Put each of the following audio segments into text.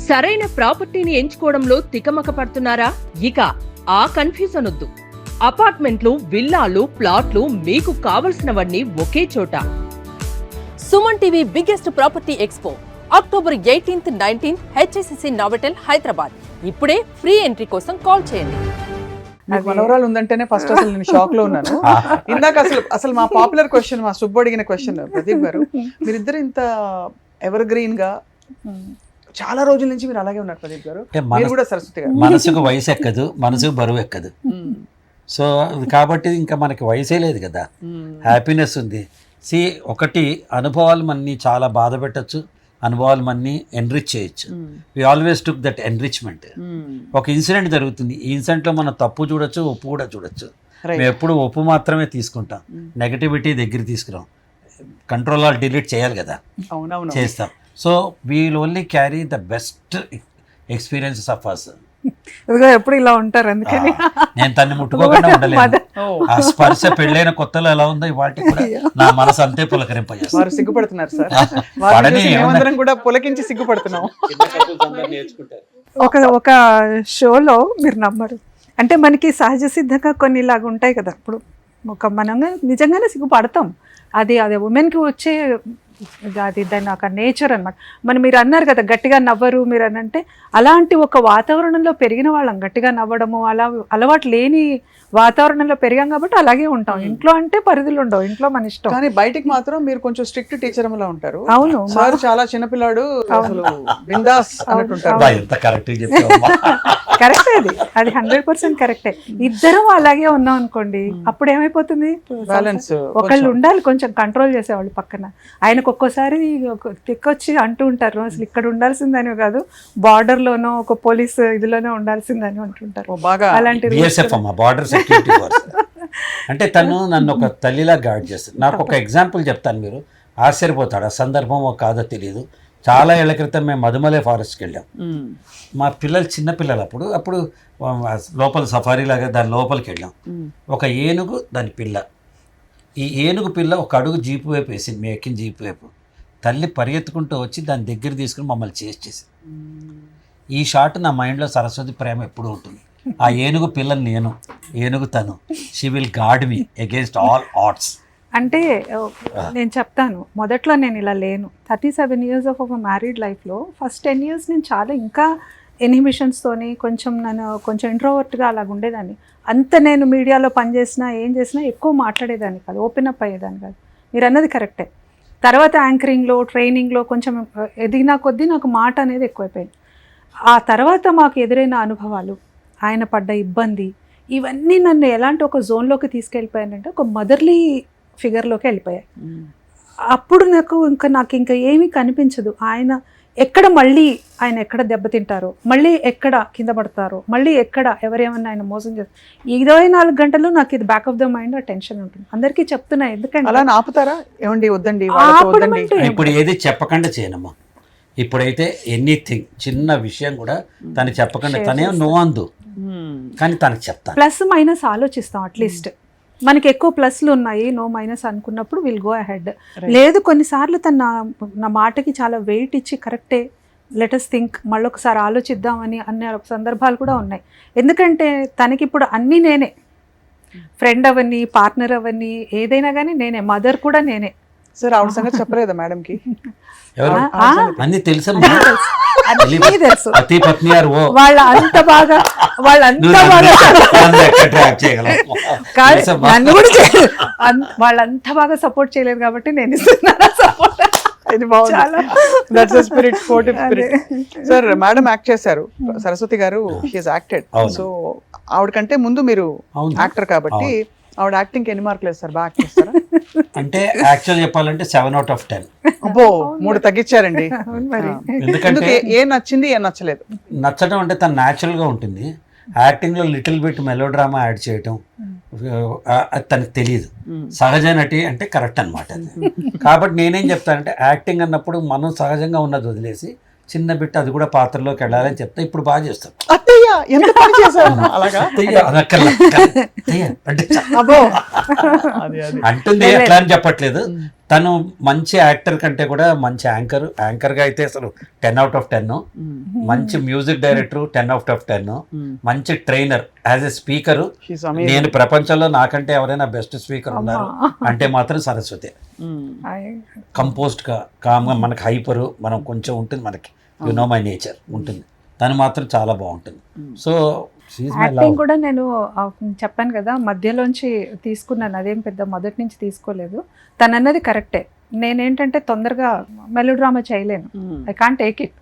సరైన ప్రాపర్టీని ఎంచుకోవడంలో తికమక పడుతున్నారా? ఇక ఆ కన్ఫ్యూజన్ వద్దు. అపార్ట్మెంట్లు, విల్లాలు, ప్లాట్లు మీకు కావలసినవన్నీ ఒకే చోట. Suman TV biggest property expo October 18th, 19th HSCC Novotel Hyderabad. ఇప్పుడే ఫ్రీ ఎంట్రీ కోసం కాల్ చేయండి. మనవరాలు ఉందంటేనే ఫస్ట్ అసలు నేను షాక్ లో ఉన్నాను. ఇందాక అసలు మా పాపులర్ క్వశ్చన్, మా సుబ్బు అడిగిన క్వశ్చన్, ప్రదీప్ గారు మీరిద్దరు ఇంత ఎవర్ గ్రీన్ గా చాలా రోజుల నుంచి మీరు అలాగే ఉన్నారు ప్రదీప్ గారు. మీరు కూడా సరస్వతి గారు. మనసుకు వయసు ఎక్కదు, మనసుకు బరువు ఎక్కదు. సో కాబట్టి ఇంకా మనకి వయసే లేదు కదా, హ్యాపీనెస్ ఉంది. ఒకటి అనుభవాలు మన్ని చాలా బాధ పెట్టచ్చు, అనుభవాలు మన్ని ఎన్రిచ్ చేయొచ్చు. We always took that enrichment. ఒక ఇన్సిడెంట్ జరుగుతుంది, ఈ ఇన్సిడెంట్లో మనం తప్పు చూడొచ్చు, ఒప్పు కూడా చూడొచ్చు. మేము ఎప్పుడు ఒప్పు మాత్రమే తీసుకుంటాం, నెగటివిటీ దగ్గర తీసుకురాం. కంట్రోల్ ఆల్ డిలీట్ చేయాలి కదా, చేస్తాం. So we'll only carry the best experiences of us. ఎప్పుడు ఇలా ఉంటారు, అందుకని నేను తన్ని ముట్టుకోకుండా ఉండలేదు. ఆ స్పర్శ పెళ్ళైన కొత్తలో ఎలా ఉందో ఇవాటి కూడా నా మనసు అంతే పులకరింపజేస్తారు. వారు సిగ్గుపడుతున్నారు సార్, మేమందరం కూడా పులకించి సిగ్గుపడుతున్నాం. ఒక షోలో మీరు నమ్మరు, అంటే మనకి సహజ సిద్ధంగా కొన్ని ఇలాగ ఉంటాయి కదా. ఇప్పుడు మనం నిజంగానే సిగ్గుపడతాం. అది ఉమెన్కి వచ్చే అది దాని ఒక నేచర్ అనమాట. మీరు అన్నారు కదా గట్టిగా నవ్వరు మీరు అని, అంటే అలాంటి ఒక వాతావరణంలో పెరిగిన వాళ్ళం. గట్టిగా నవ్వడము అలా అలవాటు లేని వాతావరణంలో పెరిగాం కాబట్టి అలాగే ఉంటాం. ఇంట్లో అంటే పరిధులు ఉండవు, ఇంట్లో మన ఇష్టం. కానీ బయటికి మాత్రం మీరు కొంచెం స్ట్రిక్ట్ టీచర్ లా ఉంటారు. అవును, సార్ చాలా చిన్నపిల్లాడు, బిందాస్ అన్నట్టుంటారు. కరెక్టే, అది 100% కరెక్టే. ఇద్దరం అలాగే ఉన్నాం అనుకోండి, అప్పుడు ఏమైపోతుంది, బ్యాలెన్స్. ఒకళ్ళు ఉండాలి కొంచెం కంట్రోల్ చేసేవాళ్ళు పక్కన. ఆయనకు ఒక్కోసారి తిక్కొచ్చి అంటూ ఉంటారు, అసలు ఇక్కడ ఉండాల్సిందని కాదు, బార్డర్ లోనో ఒక పోలీస్ ఇదిలోనో ఉండాల్సిందని అంటుంటారు. అలాంటి అంటే తను నన్ను ఒక తల్లిలా గైడ్ చేస్తుంది. నాకు ఒక ఎగ్జాంపుల్ చెప్తాను, మీరు ఆశ్చర్యపోతాడు. ఆ సందర్భమో కాదో తెలియదు. చాలా ఏళ్ల క్రితం మేము మధుమలై ఫారెస్ట్కి వెళ్ళాం. మా పిల్లలు చిన్నపిల్లలు, అప్పుడు లోపల సఫారీ లాగా దాని లోపలికి వెళ్ళాం. ఒక ఏనుగు, దాని పిల్ల, ఈ ఏనుగు పిల్ల ఒక అడుగు జీపు వైపు వేసింది, మేము ఎక్కిన జీపు వైపు. తల్లి పరిగెత్తుకుంటూ వచ్చి దాని దగ్గర తీసుకుని మమ్మల్ని చేసి. ఈ షాట్ నా మైండ్లో సరస్వతి ప్రేమ ఎప్పుడూ ఉంటుంది. ఆ ఏనుగు పిల్లని నేను, ఏనుగు తను. She will guard me against all odds. అంటే నేను చెప్తాను, మొదట్లో నేను ఇలా లేను. 37 years ఆఫ్ ఒక మ్యారీడ్ లైఫ్లో ఫస్ట్ 10 years నేను చాలా ఇంకా ఇన్హిబిషన్స్తోని కొంచెం ఇంట్రోవర్ట్గా అలాగ ఉండేదాన్ని. అంత నేను మీడియాలో పనిచేసినా ఏం చేసినా ఎక్కువ మాట్లాడేదాన్ని కాదు, ఓపెన్ అప్ అయ్యేదాన్ని కాదు. మీరు అన్నది కరెక్టే. తర్వాత యాంకరింగ్లో, ట్రైనింగ్లో కొంచెం ఎదిగినా కొద్దీ నాకు మాట అనేది ఎక్కువైపోయింది. ఆ తర్వాత మాకు ఎదురైన అనుభవాలు, ఆయన పడ్డ ఇబ్బంది, ఇవన్నీ నన్ను ఎలాంటి ఒక జోన్లోకి తీసుకెళ్ళిపోయానంటే ఒక మదర్లీ ఫిగర్లోకి వెళ్ళిపోయాయి. అప్పుడు నాకు ఇంకా ఏమీ కనిపించదు. ఆయన ఎక్కడ దెబ్బతింటారో, మళ్ళీ ఎక్కడ కింద పడతారో, మళ్ళీ ఎక్కడ ఎవరేమన్నా ఆయన మోసం చేస్తారు. 24 గంటలు నాకు ఇది బ్యాక్ ఆఫ్ ద మైండ్ ఆ టెన్షన్ ఉంటుంది. అందరికీ చెప్తున్నా, ఎందుకంటే అలా ఆపుతారా ఏమండి, వద్దండి ఇప్పుడు ఏది చెప్పకుండా చేయనమ్మా. ఇప్పుడైతే ఎనీథింగ్ చిన్న విషయం కూడా తను చెప్పకుండా, తనే నో అందు, కానీ తనకు చెప్తాను. ప్లస్ మైనస్ ఆలోచిస్తాం. అట్లీస్ట్ మనకి ఎక్కువ ప్లస్లు ఉన్నాయి, నో మైనస్ అనుకున్నప్పుడు విల్ గో అహెడ్. లేదు, కొన్నిసార్లు తను నా మాటకి చాలా వెయిట్ ఇచ్చి కరెక్టే, లెటస్ థింక్, మళ్ళొకసారి ఆలోచిద్దామని అనే సందర్భాలు కూడా ఉన్నాయి. ఎందుకంటే తనకి ఇప్పుడు అన్నీ నేనే, ఫ్రెండ్ అవన్నీ, పార్ట్నర్ అవన్నీ, ఏదైనా కానీ నేనే, మదర్ కూడా నేనే. సార్ ఆవిడ సంగతి చెప్పలేదా మేడంకి? అన్ని తెలుసు, వాళ్ళంతా బాగా సపోర్ట్ చేయలేదు కాబట్టి నేను ఇస్తున్నాను సపోర్ట్. సార్ మేడం యాక్ట్ చేశారు, సరస్వతి గారు షీఈస్ యాక్టెడ్. సో ఆవిడకంటే ముందు మీరు యాక్టర్ కాబట్టి ఆవిడ యాక్టింగ్ ఎన్ని మార్కులు వేస్తారు? బాగా యాక్ట్ చేస్తారా? అంటే యాక్చువల్ చెప్పాలంటే 7 out of 10. అబ్బో, 3 తగ్గించారండి. ఎందుకంటే ఏ నచ్చింది, ఏ నచ్చలేదు? నచ్చడం అంటే తను న్యాచురల్గా ఉంటుంది. యాక్టింగ్లో little bit melodrama add చేయటం అది తనకు తెలియదు. సహజ నటి అంటే కరెక్ట్ అనమాట అది. కాబట్టి నేనేం చెప్తానంటే, యాక్టింగ్ అన్నప్పుడు మనం సహజంగా ఉన్నది వదిలేసి చిన్న బిట్ అది కూడా పాత్రలోకి వెళ్ళాలని చెప్తా. ఇప్పుడు బాగా చేస్తాం. అత్తయ్య అత్తయ్య ఎంత పని చేశారు అలాగా అబ్బో అది అంటుంది అట్లా అని చెప్పట్లేదు. తను మంచి యాక్టర్ కంటే కూడా మంచి యాంకర్గా అయితే అసలు 10/10, మంచి మ్యూజిక్ డైరెక్టర్ 10/10, మంచి ట్రైనర్, యాజ్ ఎ స్పీకరు నేను ప్రపంచంలో నాకంటే ఎవరైనా బెస్ట్ స్పీకర్ ఉన్నారు అంటే మాత్రం సరస్వతి. కంపోజ్డ్గా కామ్గా, మనకి హైపరు మనం కొంచెం ఉంటుంది, మనకి యు నో మై నేచర్ ఉంటుంది, తను మాత్రం చాలా బాగుంటుంది. సో యాక్టింగ్ కూడా నేను చెప్పాను కదా మధ్యలోంచి తీసుకున్నాను, అదేం పెద్ద మొదటి నుంచి తీసుకోలేదు. తను అన్నది కరెక్టే, నేనేంటంటే తొందరగా మెలో డ్రామా చేయలేను, ఐ కాంట్ టేక్ ఇట్.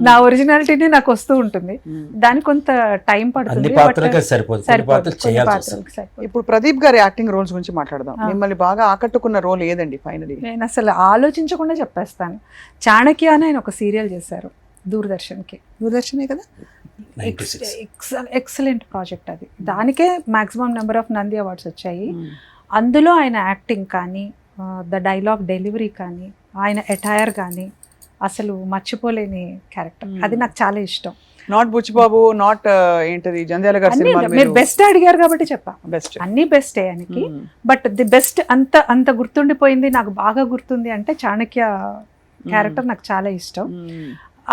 నా ఒరిజినాలిటీనే నాకు వస్తూ ఉంటుంది, దానికి కొంత టైం పడుతుంది. ఇప్పుడు ప్రదీప్ గారి యాక్టింగ్ రోల్స్ గురించి మాట్లాడదాం. మిమ్మల్ని బాగా ఆకట్టుకున్న రోల్ ఏదండి ఫైనలీ? నేను అసలు ఆలోచించకుండా చెప్పేస్తాను, చాణక్య అని ఆయన ఒక సీరియల్ చేశారు దూరదర్శనే కదా, ఎక్సలెంట్ ప్రాజెక్ట్ అది. దానికే maximum number of Nandi awards వచ్చాయి. అందులో ఆయన యాక్టింగ్ కానీ, ద డైలాగ్ డెలివరీ కానీ, ఆయన ఎటైర్ కానీ అసలు మర్చిపోలేని క్యారెక్టర్. అది నాకు చాలా ఇష్టం. నాట్ బుచ్చిబాబు, నాట్ ఏంటది జంధ్యాల గారి సినిమా. మీరు బెస్ట్ అడిగారు కాబట్టి చెప్పా, బెస్ట్ అన్ని బెస్టే ఆయనకి. బట్ ది బెస్ట్ అంత గుర్తుండిపోయింది, నాకు బాగా గుర్తుంది అంటే చాణక్య క్యారెక్టర్ నాకు చాలా ఇష్టం.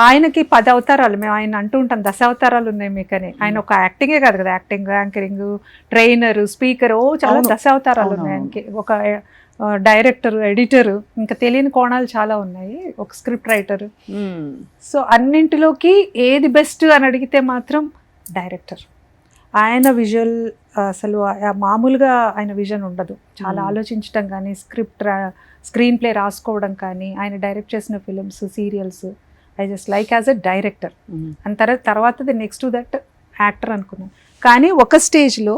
ఆయనకి 10 అవతారాలు, మేము ఆయన అంటూ ఉంటాం 10 అవతారాలు ఉన్నాయి మీకని. ఆయన ఒక యాక్టింగే కాదు కదా, యాక్టింగ్, యాంకరింగ్, ట్రైనర్, స్పీకర్, చాలా 10 అవతారాలు ఉన్నాయి ఆయనకి. ఒక డైరెక్టర్, ఎడిటర్, ఇంకా తెలియని కోణాలు చాలా ఉన్నాయి, ఒక స్క్రిప్ట్ రైటర్. సో అన్నింటిలోకి ఏది బెస్ట్ అని అడిగితే మాత్రం డైరెక్టర్. ఆయన విజువల్ అసలు మామూలుగా ఆయన విజన్ ఉండదు, చాలా ఆలోచించడం కానీ, స్క్రీన్ ప్లే రాసుకోవడం కానీ, ఆయన డైరెక్ట్ చేసిన films, serials I just like as a director. And తర్వాత the next to that actor అనుకున్నాను. కానీ ఒక స్టేజ్లో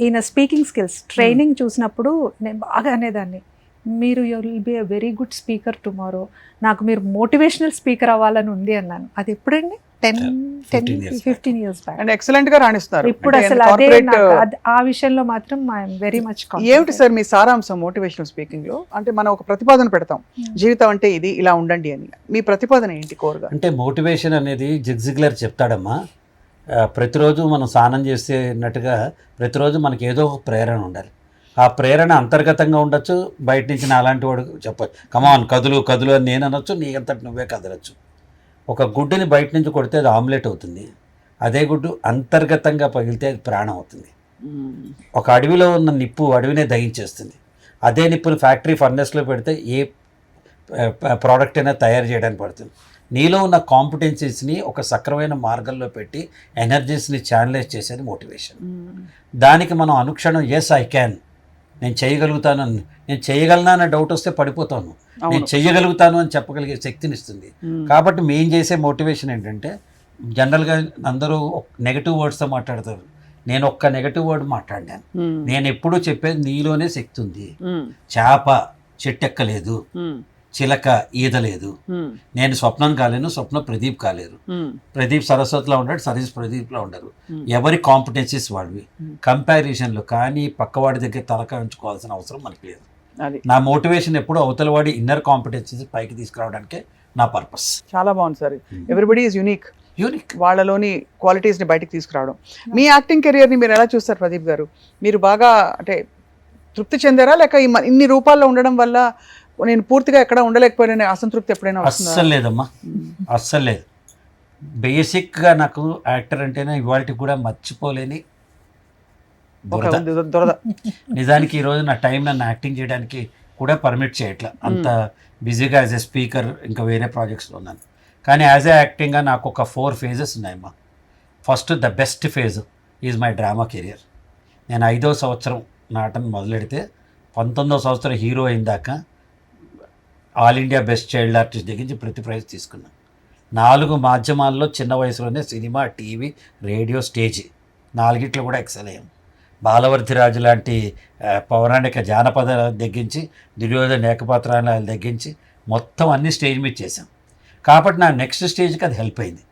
ఈయన స్పీకింగ్ స్కిల్స్ ట్రైనింగ్ చూసినప్పుడు నేను బాగా అనేదాన్ని, మీరు you will be a very good speaker tomorrow, నాకు మీరు మోటివేషనల్ స్పీకర్ అవ్వాలని ఉంది అన్నాను. అది ఎప్పుడండి? 10-15 years బ్యాక్. అండ్ ఎక్సలెంట్ గా రాణిస్తున్నారు ఇప్పుడు. అసలు అదే ఆ విషయంలో మాత్రం ఐఎమ్ వెరీ మచ్. ఏమిటి సార్ మీ సారాంశం మోటివేషనల్ స్పీకింగ్ లో? అంటే మనం ఒక ప్రతిపాదన పెడతాం, జీవితం అంటే ఇది, ఇలా ఉండండి అని. మీ ప్రతిపాదన ఏంటి కోరుగా? అంటే మోటివేషన్ అనేది జిగ్జిగ్లర్ చెప్తాడమ్మా, ప్రతిరోజు మనం స్నానం చేసేటట్టుగా ప్రతిరోజు మనకి ఏదో ఒక ప్రేరణ ఉండాలి. ఆ ప్రేరణ అంతర్గతంగా ఉండొచ్చు, బయట నుంచి నా అలాంటి వాడు చెప్పచ్చు, కమాన్ కదులు అని నేను అనొచ్చు, నీ అంతటి నువ్వే కదలచ్చు. ఒక గుడ్డుని బయట నుంచి కొడితే అది ఆమ్లెట్ అవుతుంది, అదే గుడ్డు అంతర్గతంగా పగిలితే అది ప్రాణం అవుతుంది. ఒక అడవిలో ఉన్న నిప్పు అడవినే దహించేస్తుంది, అదే నిప్పుని ఫ్యాక్టరీ ఫర్నెస్లో పెడితే ఏ ప్రోడక్ట్ అయినా తయారు చేయడానికి పడుతుంది. నీలో ఉన్న కాంపిటెన్సీస్ని ఒక సక్రమైన మార్గంలో పెట్టి ఎనర్జీస్ని ఛానలైజ్ చేసేది మోటివేషన్. దానికి మనం అనుక్షణం ఎస్ ఐ క్యాన్, నేను చేయగలుగుతాను, నేను చేయగలనా అనే డౌట్ వస్తే పడిపోతాను, నేను చెయ్యగలుగుతాను అని చెప్పగలిగే శక్తిని ఇస్తుంది. కాబట్టి మేము చేసే మోటివేషన్ ఏంటంటే, జనరల్గా అందరూ నెగటివ్ వర్డ్స్తో మాట్లాడతారు, నేను ఒక్క నెగటివ్ వర్డ్ మాట్లాడాను. నేను ఎప్పుడూ చెప్పేది నీలోనే శక్తి ఉంది. చేప చెట్టెక్కలేదు, చిలక ఈదలేదు, నేను స్వప్నం కాలేను, స్వప్న ప్రదీప్ కాలేరు, ప్రదీప్ సరస్వతిలో ఉంటాడు, సరస్వతి ప్రదీప్లో ఉండరు. ఎవరి కాంపిటెన్సీస్ వాడివి. కంపారిజన్లో కానీ పక్కవాడి దగ్గర తలకాయ ఉంచుకోవాల్సిన అవసరం మనకి లేదు. నా మోటివేషన్ ఎప్పుడు అవతల వాడి ఇన్నర్ కాంపిటెన్సీస్ పైకి తీసుకురావడానికే నా పర్పస్. చాలా బాగుంది సార్. ఎవ్రీబడి ఈజ్ యూనిక్, వాళ్ళలోని క్వాలిటీస్ని బయటకు తీసుకురావడం. మీ యాక్టింగ్ కెరియర్ని మీరు ఎలా చూస్తారు ప్రదీప్ గారు? మీరు బాగా అంటే తృప్తి చెందారా, లేక ఇన్ని రూపాల్లో ఉండడం వల్ల నేను పూర్తిగా ఎక్కడ ఉండలేకపోయినా అసంతృప్తి ఎప్పుడైనా? అస్సలు లేదమ్మా, అస్సలు లేదు. బేసిక్గా నాకు యాక్టర్ అంటేనే ఇవాళకి కూడా మర్చిపోలేని దొరద. నిజానికి ఈరోజు నా టైం నన్ను యాక్టింగ్ చేయడానికి కూడా పర్మిట్ చేయట్లా, అంత బిజీగా యాజ్ ఎ స్పీకర్ ఇంకా వేరే ప్రాజెక్ట్స్లో ఉన్నాను. కానీ యాజ్ ఎ యాక్టింగ్గా నాకు ఒక 4 phases ఉన్నాయమ్మా. First the best phase is my drama career. నేను 5వ సంవత్సరం నాటన మొదలెడితే 19వ సంవత్సరం హీరో అయిందాక all India best child artist దగ్గర నుంచి ప్రతి ప్రైజ్ తీసుకున్నాను. 4 మాధ్యమాల్లో చిన్న వయసులోనే సినిమా, టీవీ, రేడియో, స్టేజ్ 4గిట్లో కూడా ఎక్సెల్ అయ్యాం. బాలవర్ధిరాజు లాంటి పౌరాణిక జానపద దగ్గరించి, దుర్యోధన ఏకపాత్రాల దగ్గరించి మొత్తం అన్ని స్టేజ్ మీద చేశాం. కాబట్టి నా నెక్స్ట్ స్టేజ్కి అది హెల్ప్ అయింది,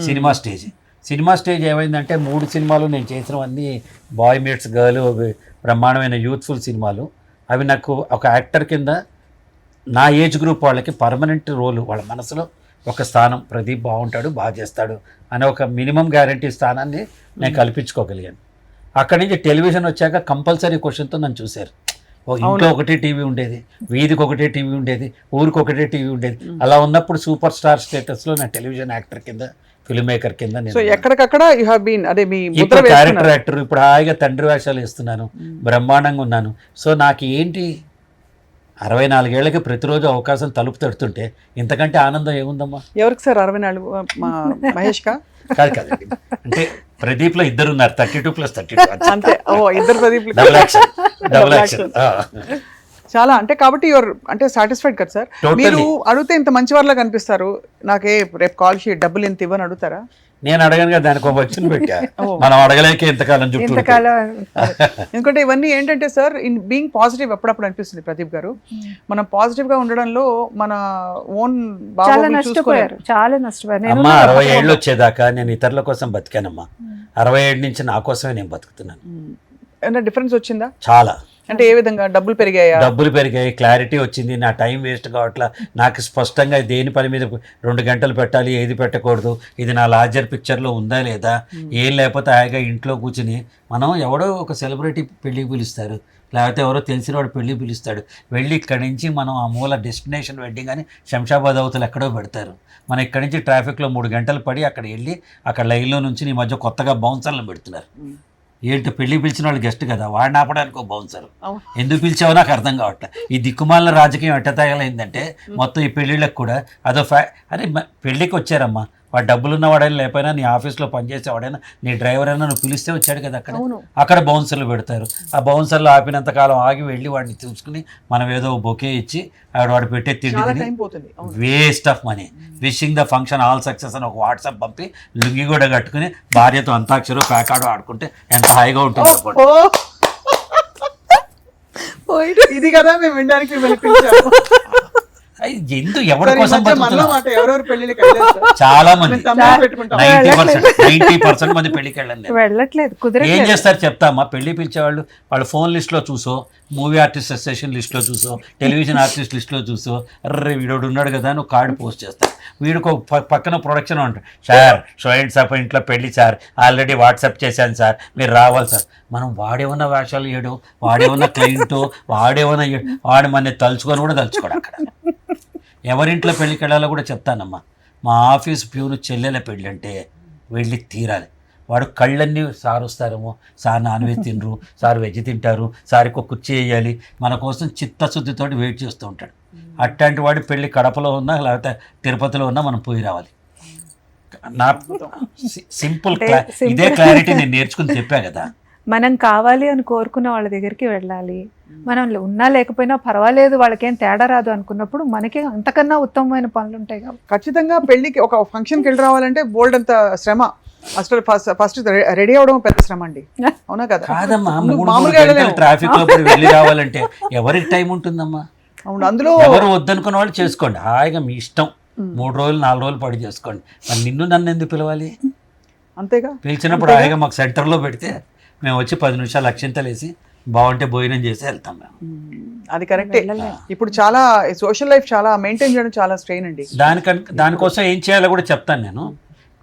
సినిమా స్టేజ్. సినిమా స్టేజ్ ఏమైందంటే 3 సినిమాలు నేను చేసినవన్నీ బాయ్ మీట్స్ గర్ల్, బ్రహ్మాండమైన యూత్ఫుల్ సినిమాలు. అవి నాకు ఒక యాక్టర్ కింద నా ఏజ్ గ్రూప్ వాళ్ళకి పర్మనెంట్ రోలు వాళ్ళ మనసులో ఒక స్థానం, ప్రదీప్ బాగుంటాడు, బాగా చేస్తాడు అనే ఒక మినిమం గ్యారంటీ స్థానాన్ని నేను కల్పించుకోగలిగాను. అక్కడి నుంచి టెలివిజన్ వచ్చాక కంపల్సరీ క్వశ్చన్తో నన్ను చూశారు. ఇంట్లో ఒకటే టీవీ ఉండేది, వీధికి ఒకటే టీవీ ఉండేది, ఊరికి ఒకటే టీవీ ఉండేది. అలా ఉన్నప్పుడు సూపర్ స్టార్ స్టేటస్లో నా టెలివిజన్ యాక్టర్ కింద, ఫిల్మ్ మేకర్ కింద సో ఎక్కడికక్కడ యు హావ్ బీన్, అదే మీ ఇప్పుడు క్యారెక్టర్ యాక్టర్, ఇప్పుడు హాయిగా తండ్రి వేషాలు వేస్తున్నాను, బ్రహ్మాండంగా ఉన్నాను. సో నాకు ఏంటి 64 ఏళ్ళకి ప్రతిరోజు అవకాశం తలుపు తడుతుంటే ఇంతకంటే ఆనందం ఏముందమ్మా? ఎవరికి సార్ 64? మా మహేష్ కా? కాదండి, అంటే ప్రదీప్ లో ఇద్దరు ఉన్నారు, 32+32 అంతే. ఓ ఇద్దరు ప్రదీప్. Double action. చాలా అంటే కాబట్టి యువర్ అంటే సాటిస్ఫైడ్ కదా సార్? మీరు అడిగితే ఇంత మంచి వాళ్ళ కనిపిస్తారు, నాకే రేపు కాల్ షీట్ డబ్బులు ఎంత ఇవ్వని అడుగుతారా? నేను అడగను కదా, దానికి ఒక వచ్చిన పెట్టా. మనం అడగలేక ఇంతకాలం చుట్టూ. ఎందుకంటే ఇవన్నీ ఏంటంటే సార్, ఇన్ బీయింగ్ పాజిటివ్ అప్పుడప్పుడు అనిపిస్తుంది ప్రదీప్ గారు, మనం పాజిటివ్ గా ఉండడంలో మన ఓన్ చాలా నష్టపోయారు. అమ్మా 60 ఏళ్ళు వచ్చేదాకా నేను ఇతరుల కోసం బతికానమ్మా. 67 నుంచి నా కోసమే నేను బతుకుతున్నాను. ఏమైనా డిఫరెన్స్ వచ్చిందా? చాలా. అంటే ఏ విధంగా? డబ్బులు పెరిగాయా? డబ్బులు పెరిగాయి, క్లారిటీ వచ్చింది, నా టైం వేస్ట్ కావట్లా. నాకు స్పష్టంగా దేని పని మీద 2 గంటలు పెట్టాలి, ఏది పెట్టకూడదు, ఇది నా లార్జర్ పిక్చర్లో ఉందా లేదా, ఏం లేకపోతే హాయిగా ఇంట్లో కూర్చుని మనం ఎవడో ఒక సెలబ్రిటీ పెళ్ళికి పిలుస్తారు, లేకపోతే ఎవరో తెలిసిన వాడు పెళ్ళి పిలుస్తాడు, వెళ్ళి ఇక్కడి నుంచి మనం ఆ మూల డెస్టినేషన్ వెడ్డింగ్ అని శంషాబాద్ అవతలు ఎక్కడో పెడతారు. మనం ఇక్కడి నుంచి ట్రాఫిక్లో 3 గంటలు పడి అక్కడ వెళ్ళి అక్కడ లైన్లో నుంచి ఈ మధ్య కొత్తగా బౌన్సర్లను పెడుతున్నారు. ఏంటి పెళ్ళి పిలిచిన వాళ్ళు గెస్ట్ కదా, వాడిని ఆపడానికి ఒక బౌన్సర్. ఎందుకు పిలిచావో నాకు అర్థం కావట్లే. ఈ దిక్కుమాలిన రాజకీయం ఎట్ట తగలైందంటే మొత్తం ఈ పెళ్ళిళ్ళకి కూడా అదో అరే పెళ్ళికి వచ్చారమ్మా, వాడు డబ్బులున్న వాడైనా లేకపోయినా, నీ ఆఫీస్లో పనిచేసేవాడైనా, నీ డ్రైవర్ అయినా నువ్వు పిలిస్తే వచ్చాడు కదా, అక్కడ బౌన్సర్లు పెడతారు. ఆ బౌన్సర్లు ఆపినంత కాలం ఆగి వెళ్ళి వాడిని చూసుకుని మనం ఏదో బొకే ఇచ్చి వాడు పెట్టే తిండి waste of money. Wishing the function all success అని ఒక వాట్సాప్ పంపి లుంగి కూడా కట్టుకుని భార్యతో అంతాక్షరో ప్యాకాడో ఆడుకుంటే ఎంత హాయిగా ఉంటుంది చెప్పండి. ఇది కదా మేము వినడానికి ఎందుకు ఎవరి కోసం బతుకుతున్నారు? చాలా మంది 90% మంది పెళ్లికి వెళ్ళలేదు. ఏం చేస్తారు చెప్తామా? పెళ్లి పిలిచేవాళ్ళు వాళ్ళ ఫోన్ లిస్ట్లో చూసో, మూవీ ఆర్టిస్ట్ అసోసియేషన్ లిస్ట్లో చూసో, టెలివిజన్ ఆర్టిస్ట్ లిస్ట్లో చూసో, అర్రే వీడు ఉన్నాడు కదా నువ్వు కార్డు పోస్ట్ చేస్తారు. వీడికి పక్కన ప్రొడక్షన్ ఉంటుంది, సార్ షో అండ్ సార్ ఇంట్లో పెళ్లి సార్, ఆల్రెడీ వాట్సాప్ చేశాను సార్, మీరు రావాలి సార్. మనం వాడేమన్నా వేషాలు వేయడం, వాడేమన్నా క్లయింట్, వాడేమన్నా వాడు మన తలుచుకొని కూడా తలుచుకోడు. అక్కడ ఎవరింట్లో పెళ్ళికి వెళ్ళాలో కూడా చెప్తానమ్మా. మా ఆఫీస్ ప్యూను చెల్లెల పెళ్ళి అంటే వెళ్ళి తీరాలి. వాడు కళ్ళన్నీ సార్ వస్తారేమో, సార్ నాన్ వెజ్ తినరు, సార్ వెజ్ తింటారు, సార్కి ఒక కుర్చీ వేయాలి, మన కోసం చిత్తశుద్ధితో వెయిట్ చేస్తూ ఉంటాడు. అట్లాంటి వాడి పెళ్ళి కడపలో ఉన్నా లేకపోతే తిరుపతిలో ఉన్నా మనం పోయి రావాలి. నా సింపుల్ ఇదే క్లారిటీ నేను నేర్చుకుని చెప్పా కదా. మనం కావాలి అని కోరుకున్న వాళ్ళ దగ్గరికి వెళ్ళాలి. మనం ఉన్నా లేకపోయినా పర్వాలేదు, వాళ్ళకేం తేడా రాదు అనుకున్నప్పుడు మనకి అంతకన్నా ఉత్తమమైన పనులు ఉంటాయి కాబట్టి ఖచ్చితంగా పెళ్లికి ఒక ఫంక్షన్కి వెళ్ళి రావాలంటే బోల్డ్ అంత శ్రమ. అసలు ఫస్ట్ రెడీ అవడం పెద్ద శ్రమ అండి, అవునా కదా? కాదమ్మా, మామూలుగా ట్రాఫిక్ లో వెళ్ళి రావాలంటే ఎవరికి టైం ఉంటుందమ్మా? అవును, అందులో ఎవరు వద్దనుకున్న వాళ్ళు చేసుకోండి, హాయిగా మీ ఇష్టం. 3 రోజులు 4 రోజులు పడి చేసుకోండి. మరి నిన్ను నన్ను ఎందుకు పిలవాలి? అంతేగా, పిలిచినప్పుడు హాయిగా మాకు సెంటర్లో పెడితే మేము వచ్చి 10 నిమిషాలు అక్షింతలు వేసి బాగుంటే భోజనం చేసి వెళ్తాం మేము. అది కరెక్టే. ఇప్పుడు చాలా సోషల్ లైఫ్ చాలా మెయింటైన్ చేయడం చాలా స్ట్రెయిన్ అండి. దానికోసం ఏం చేయాలో కూడా చెప్తాను నేను.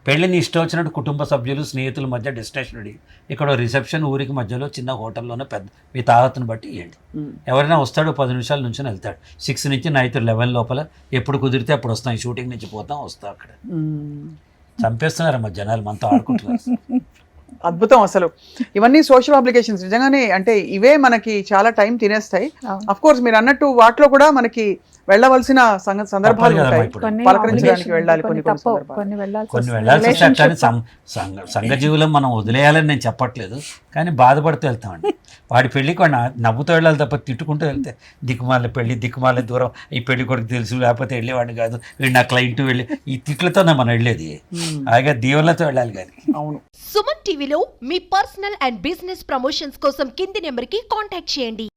పెళ్ళిని ఇష్టం వచ్చినట్టు కుటుంబ సభ్యులు స్నేహితుల మధ్య డెస్టినేషన్ రెడీ, ఇక్కడ రిసెప్షన్ ఊరికి మధ్యలో చిన్న హోటల్లోనే పెద్ద మీ తాహతను బట్టి ఇవ్వండి. ఎవరైనా వస్తాడు 10 నిమిషాల నుంచి వెళ్తాడు. 6 నుంచి నైట్ 11 లోపల ఎప్పుడు కుదిరితే అప్పుడు వస్తాం. ఈ షూటింగ్ నుంచి పోతాం, వస్తాం. అక్కడ చంపేస్తున్నారమ్మా జనాలు, మనతో ఆడుకుంటున్నారు. అద్భుతం అసలు. ఇవన్నీ సోషల్ అప్లికేషన్స్ నిజంగానే, అంటే ఇవే మనకి చాలా టైం తినేస్తాయి. అఫ్ కోర్స్ మీరు అన్నట్టు వాటిలో కూడా మనకి వెళ్ళవలసిన సందర్భాలు ఉంటాయి, పలకరించడానికి వెళ్ళాలి, కొన్ని వెళ్ళాల్సి వస్తాయి. కానీ సంఘజీవులం మనం వదిలేయాలని నేను చెప్పట్లేదు, కానీ బాధపడుతూ వెళ్తామండి. వాడి పెళ్ళికి వాడు నవ్వుతూ వెళ్ళాలి తప్ప తిట్టుకుంటూ వెళ్తే దిక్కుమాల పెళ్ళి, దిక్కుమాల దూరం, ఈ పెళ్లి కొడుకు తెలుసు లేకపోతే వెళ్ళేవాడిని కాదు, వీడు నా క్లయింట్ వెళ్ళి ఈ తిట్లతోనే మనం వెళ్ళేది. అలాగే దీవులతో వెళ్ళాలి కానీ. అవును. సుమన్ టీవీలో మీ పర్సనల్ అండ్ బిజినెస్ ప్రమోషన్స్ కోసం కింది నెంబర్కి కాంటాక్ట్ చేయండి.